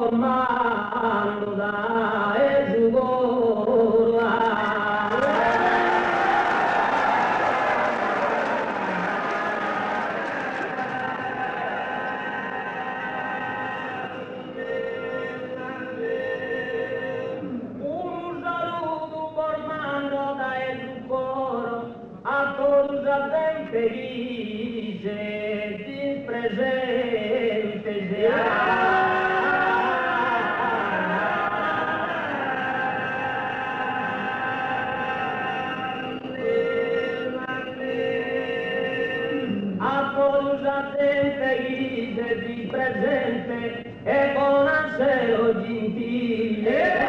comando da Esugora. Un saluto comando da Esugora a todos a bem felice di presente a todos a bem felice di presente e buonasera gentile.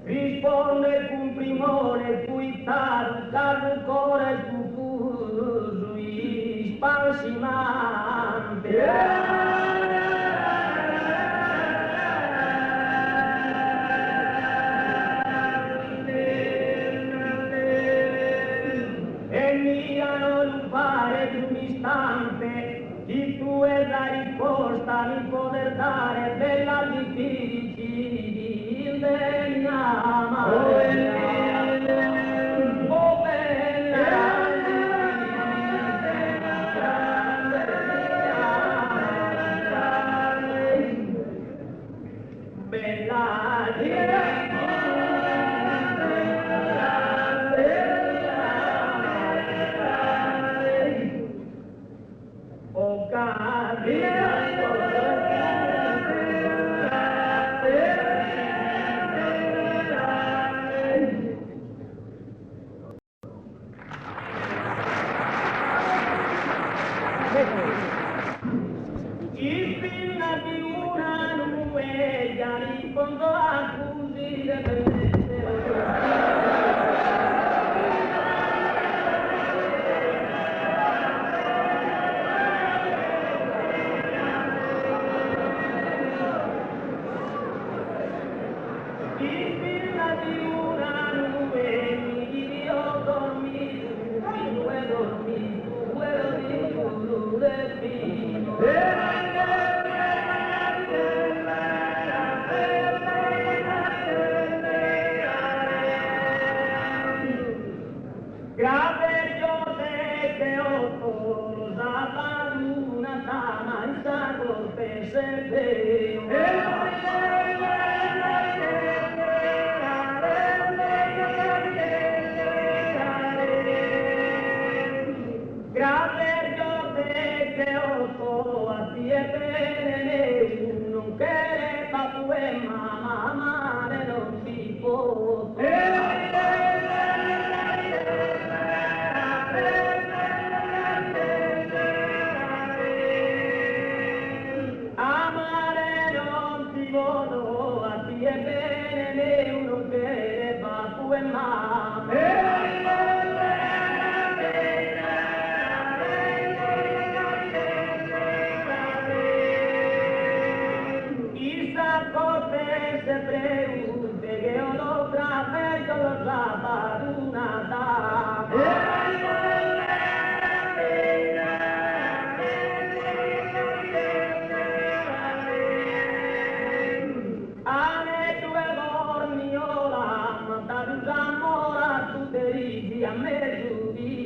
Risponde con primore cuitato, dal cuore confuso, spassimante. E mirano il fare di un istante, chi tu è la risposta di poter dare della difficile dell'ama. Oh bella, il film di una nube fondo accusire per Grazie yo te que oto la luna tama en sa corte se ve. Grazie yo te que oto a ti e bene non che pa tu e mamma mare non si può. A ti è bene uno che va tu e mamma. Chissà cose se pregunte che ho lo traferto lo zapadunata. A mezzodì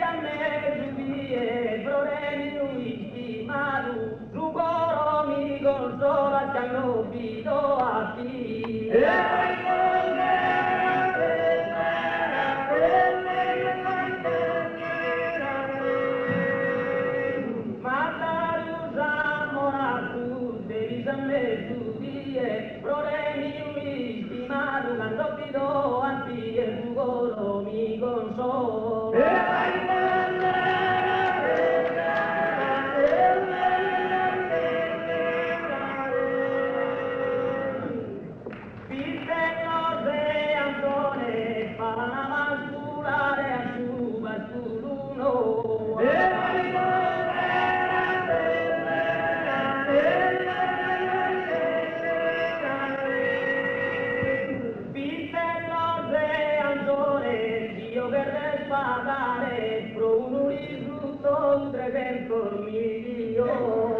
a mezzodì problemi stimato Rugoro mi consola che hanno visto a ti. Problemi stimato quando ti do a ti e tu golo mi consola. Pagare pro un risultato 300 milioni.